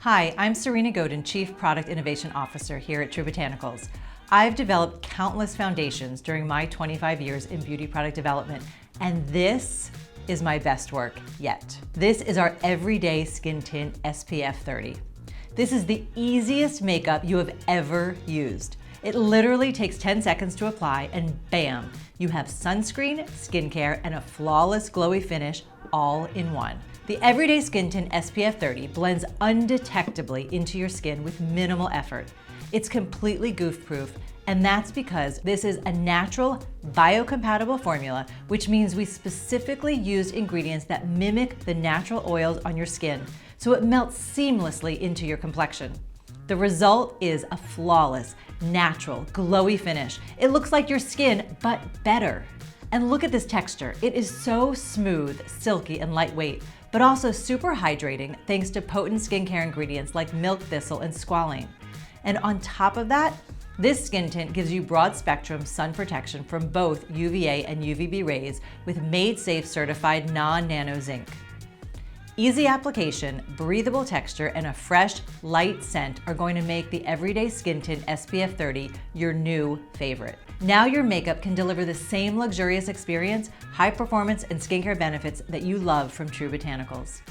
Hi, I'm Serena Godin, Chief Product Innovation Officer here at True Botanicals. I've developed countless foundations during my 25 years in beauty product development, and this is my best work yet. This is our Everyday Skin Tint SPF 30. This is the easiest makeup you have ever used. It literally takes 10 seconds to apply and bam, you have sunscreen, skincare, and a flawless glowy finish all in one. The Everyday Skin Tint SPF 30 blends undetectably into your skin with minimal effort. It's completely goof-proof, and that's because this is a natural biocompatible formula, which means we specifically used ingredients that mimic the natural oils on your skin, so it melts seamlessly into your complexion. The result is a flawless, natural, glowy finish. It looks like your skin, but better. And look at this texture. It is so smooth, silky, and lightweight, but also super hydrating thanks to potent skincare ingredients like Milk Thistle and Squalane. And on top of that, this skin tint gives you broad spectrum sun protection from both UVA and UVB rays with Made Safe certified non-nano zinc. Easy application, breathable texture, and a fresh, light scent are going to make the Everyday Skin Tint SPF 30 your new favorite. Now your makeup can deliver the same luxurious experience, high performance, and skincare benefits that you love from True Botanicals.